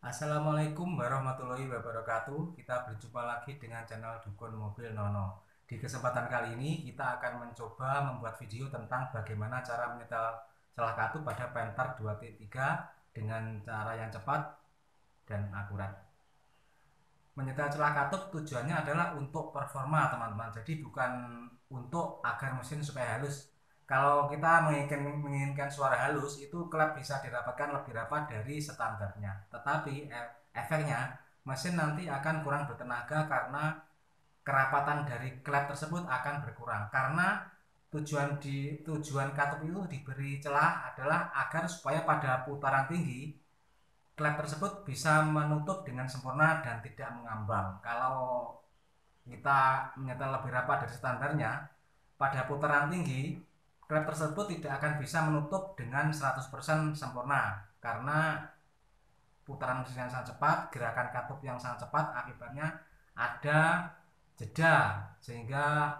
Assalamualaikum warahmatullahi wabarakatuh. Kita berjumpa lagi dengan channel Dukun Mobil Nono. Di kesempatan kali ini kita akan mencoba membuat video tentang bagaimana cara menyetel celah katup pada Panther 2.3 dengan cara yang cepat dan akurat. Menyetel celah katup tujuannya adalah untuk performa teman-teman, jadi bukan untuk agar mesin supaya halus. Kalau kita menginginkan suara halus, itu klep bisa dirapatkan lebih rapat dari standarnya, tetapi efeknya mesin nanti akan kurang bertenaga karena kerapatan dari klep tersebut akan berkurang. Karena tujuan katup itu diberi celah adalah agar supaya pada putaran tinggi klep tersebut bisa menutup dengan sempurna dan tidak mengambang. Kalau kita menyetel lebih rapat dari standarnya, pada putaran tinggi klep tersebut tidak akan bisa menutup dengan 100% sempurna karena putaran mesin yang sangat cepat, gerakan katup yang sangat cepat, akibatnya ada jeda sehingga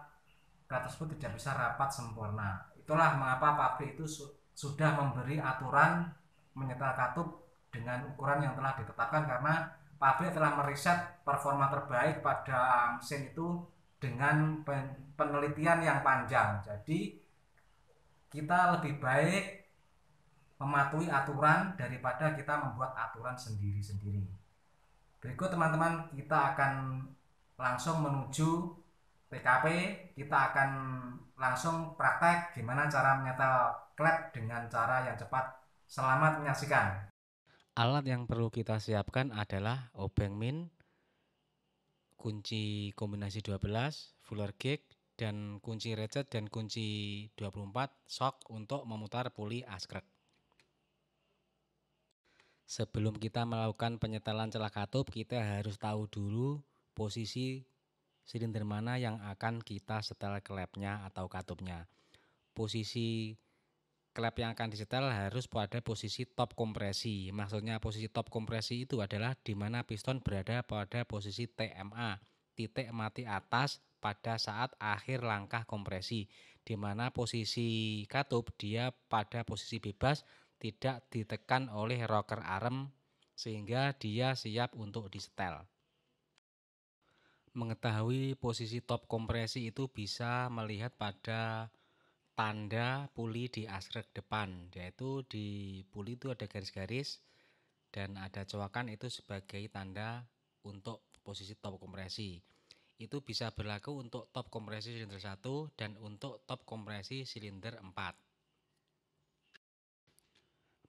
klep tersebut tidak bisa rapat sempurna. Itulah mengapa pabrik itu sudah memberi aturan menyetel katup dengan ukuran yang telah ditetapkan, karena pabrik telah meriset performa terbaik pada mesin itu dengan penelitian yang panjang. Jadi kita lebih baik mematuhi aturan daripada kita membuat aturan sendiri-sendiri. Berikut teman-teman, kita akan langsung menuju TKP. Kita akan langsung praktek gimana cara menyetel klep dengan cara yang cepat. Selamat menyaksikan. Alat yang perlu kita siapkan adalah obeng min, kunci kombinasi 12, fuller gig, dan kunci ratchet dan kunci 24 shock untuk memutar puli askrek. Sebelum kita melakukan penyetelan celah katup, kita harus tahu dulu posisi silinder mana yang akan kita setel klepnya atau katupnya. Posisi klep yang akan disetel harus pada posisi top kompresi. Maksudnya posisi top kompresi itu adalah di mana piston berada pada posisi TMA, titik mati atas pada saat akhir langkah kompresi, di mana posisi katup dia pada posisi bebas, tidak ditekan oleh rocker arm sehingga dia siap untuk disetel. Mengetahui posisi top kompresi itu bisa melihat pada tanda puli di askrek depan, yaitu di puli itu ada garis-garis dan ada coakan, itu sebagai tanda untuk posisi top kompresi. Itu bisa berlaku untuk top kompresi silinder 1 dan untuk top kompresi silinder 4.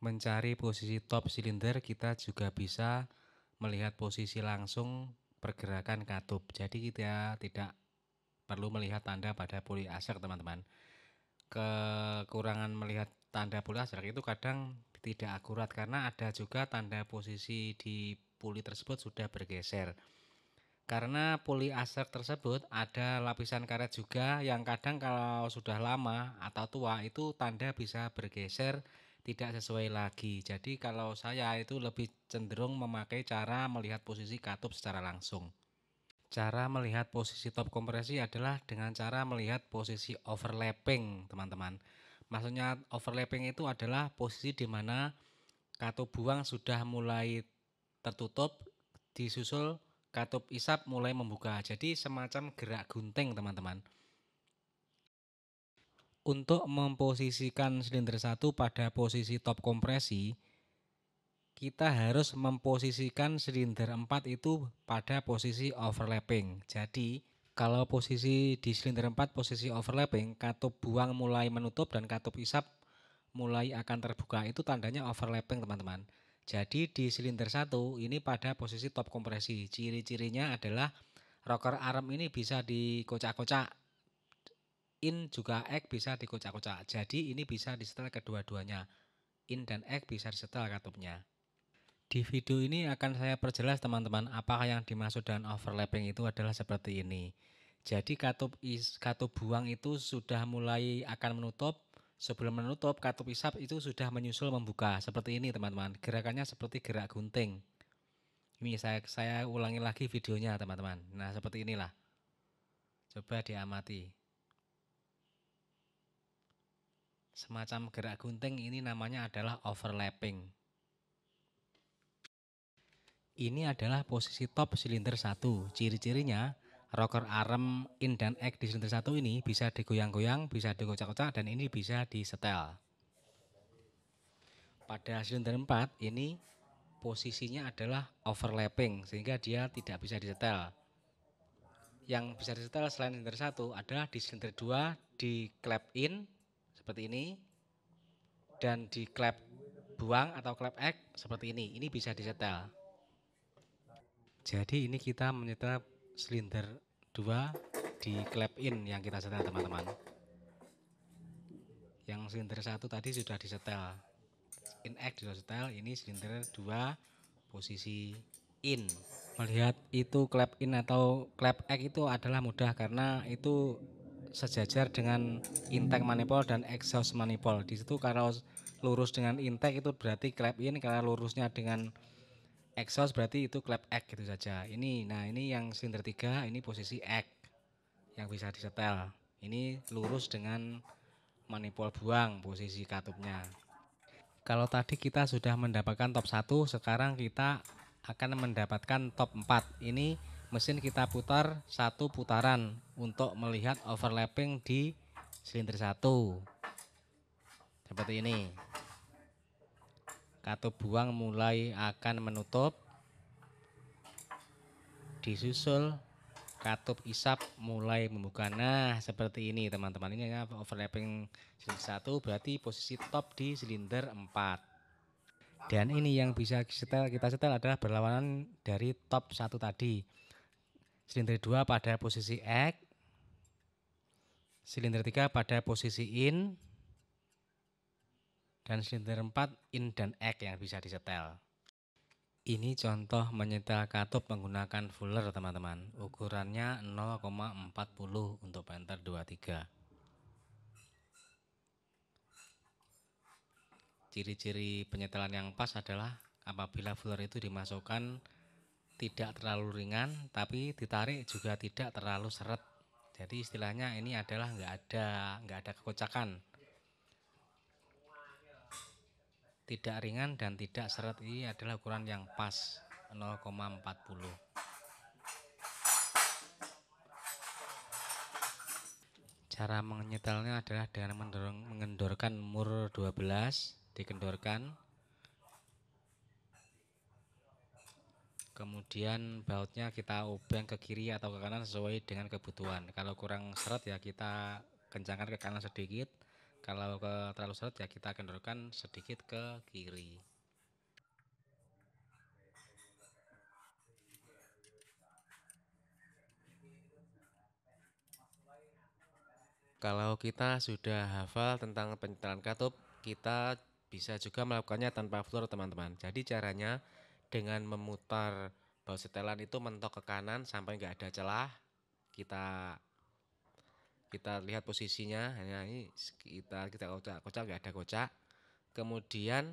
Mencari posisi top silinder, kita juga bisa melihat posisi langsung pergerakan katup. Jadi kita tidak perlu melihat tanda pada puli askrek, teman-teman. Kekurangan melihat tanda puli askrek itu kadang tidak akurat karena ada juga tanda posisi di puli tersebut sudah bergeser. Karena puli askrek tersebut ada lapisan karet juga yang kadang kalau sudah lama atau tua itu tanda bisa bergeser, tidak sesuai lagi. Jadi kalau saya itu lebih cenderung memakai cara melihat posisi katup secara langsung. Cara melihat posisi top kompresi adalah dengan cara melihat posisi overlapping, teman-teman. Maksudnya overlapping itu adalah posisi di mana katup buang sudah mulai tertutup, disusul katup isap mulai membuka. Jadi semacam gerak gunting, teman-teman. Untuk memposisikan silinder 1 pada posisi top kompresi, kita harus memposisikan silinder 4 itu pada posisi overlapping. Jadi, kalau posisi di silinder 4 posisi overlapping, katup buang mulai menutup dan katup isap mulai akan terbuka. Itu tandanya overlapping, teman-teman. Jadi di silinder 1 ini pada posisi top kompresi. Ciri-cirinya adalah rocker arm ini bisa dikocak-kocak. In juga egg bisa dikocak-kocak. Jadi ini bisa disetel kedua-duanya. In dan egg bisa disetel katupnya. Di video ini akan saya perjelas, teman-teman, apakah yang dimaksud dengan overlapping itu adalah seperti ini. Jadi katup buang itu sudah mulai akan menutup, sebelum menutup katup isap itu sudah menyusul membuka. Seperti ini, teman-teman. Gerakannya seperti gerak gunting. Ini saya ulangi lagi videonya, teman-teman. Nah, seperti inilah. Coba diamati. Semacam gerak gunting ini namanya adalah overlapping. Ini adalah posisi top silinder 1. Ciri-cirinya, rocker arm, in dan egg di silinder 1 ini bisa digoyang-goyang, bisa dikocak-kocak, dan ini bisa disetel. Pada silinder 4 ini posisinya adalah overlapping sehingga dia tidak bisa disetel. Yang bisa disetel selain silinder 1 adalah di silinder 2 di clap in seperti ini, dan di clap buang atau clap egg seperti ini. Ini bisa disetel. Jadi ini kita menyetel silinder 2 di clap in yang kita setel teman-teman. Yang silinder 1 tadi sudah disetel. In egg sudah setel, ini silinder 2 posisi in. Melihat itu clap in atau clap egg itu adalah mudah karena itu sejajar dengan intake manifold dan exhaust manifold. Di situ kalau lurus dengan intake itu berarti clap in, kalau lurusnya dengan exhaust berarti itu clap egg gitu saja. Ini yang silinder 3 ini posisi egg yang bisa disetel. Ini lurus dengan manifold buang posisi katupnya. Kalau tadi kita sudah mendapatkan top 1, sekarang kita akan mendapatkan top 4. Ini mesin kita putar satu putaran untuk melihat overlapping di silinder 1. Seperti ini. Katup buang mulai akan menutup, disusul katup isap mulai membuka. Nah, seperti ini teman-teman. Ini overlapping silinder 1 berarti posisi top di silinder 4. Dan ini yang bisa kita setel adalah berlawanan dari top 1 tadi. Silinder 2 pada posisi egg, silinder 3 pada posisi in, dan silinder 4 in dan egg yang bisa disetel. Ini contoh menyetel katup menggunakan fuller teman-teman. Ukurannya 0,40 untuk penter 23. Ciri-ciri penyetelan yang pas adalah apabila fuller itu dimasukkan tidak terlalu ringan, tapi ditarik juga tidak terlalu seret. Jadi istilahnya ini adalah nggak ada kekocakan. Tidak ringan dan tidak seret, ini adalah ukuran yang pas 0,40. Cara menyetelnya adalah dengan mengendorkan mur 12, dikendorkan. Kemudian bautnya kita obeng ke kiri atau ke kanan sesuai dengan kebutuhan. Kalau kurang seret ya kita kencangkan ke kanan sedikit. Kalau terlalu seret ya kita kendorkan sedikit ke kiri. Kalau kita sudah hafal tentang penyetelan katup, kita bisa juga melakukannya tanpa fuller teman-teman. Jadi caranya dengan memutar baut setelan itu mentok ke kanan sampai nggak ada celah. Kita lihat posisinya, hanya ini kita kocak nggak ada kocak. Kemudian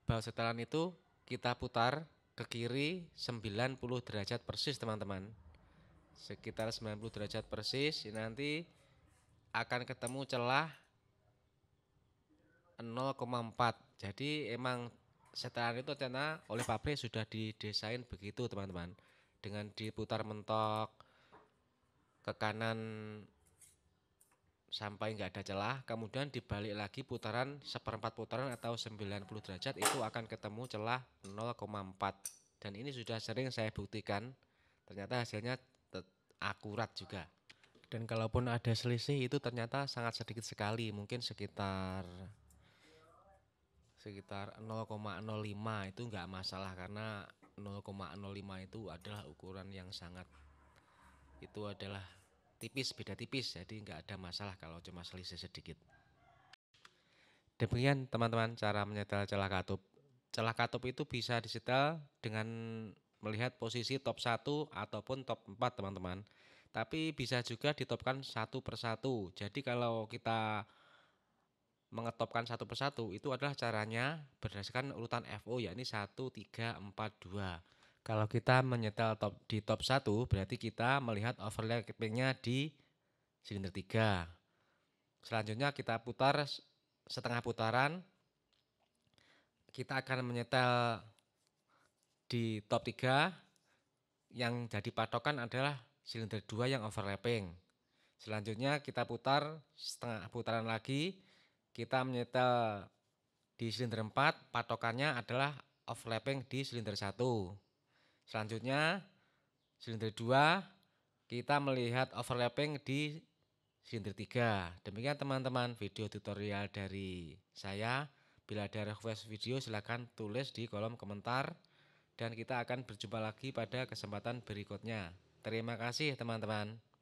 baut setelan itu kita putar ke kiri 90 derajat persis teman-teman. Sekitar 90 derajat persis, nanti akan ketemu celah 0,4. Jadi emang setelan itu ternyata oleh pabrik sudah didesain begitu teman-teman. Dengan diputar mentok ke kanan sampai nggak ada celah, kemudian dibalik lagi putaran seperempat putaran atau 90 derajat, itu akan ketemu celah 0,4. Dan ini sudah sering saya buktikan, ternyata hasilnya akurat juga. Dan kalaupun ada selisih itu ternyata sangat sedikit sekali, mungkin sekitar 0,05 itu nggak masalah, karena 0,05 itu adalah ukuran yang sangat, itu adalah tipis, beda tipis, jadi nggak ada masalah kalau cuma selisih sedikit. Demikian teman-teman cara menyetel celah katup. Celah katup itu bisa disetel dengan melihat posisi top 1 ataupun top 4 teman-teman. Tapi bisa juga ditopkan satu persatu. Jadi kalau kita mengetopkan satu persatu itu adalah caranya berdasarkan urutan FO, yakni 1, 3, 4, 2. Kalau kita menyetel di top 1 berarti kita melihat overlappingnya di silinder 3. Selanjutnya kita putar setengah putaran, kita akan menyetel Di top 3 yang jadi patokan adalah silinder 2 yang overlapping. Selanjutnya kita putar setengah putaran lagi, kita menyetel di silinder 4, patokannya adalah overlapping di silinder 1. Selanjutnya silinder 2 kita melihat overlapping di silinder 3. Demikian teman-teman video tutorial dari saya. Bila ada request video silahkan tulis di kolom komentar dan kita akan berjumpa lagi pada kesempatan berikutnya. Terima kasih teman-teman.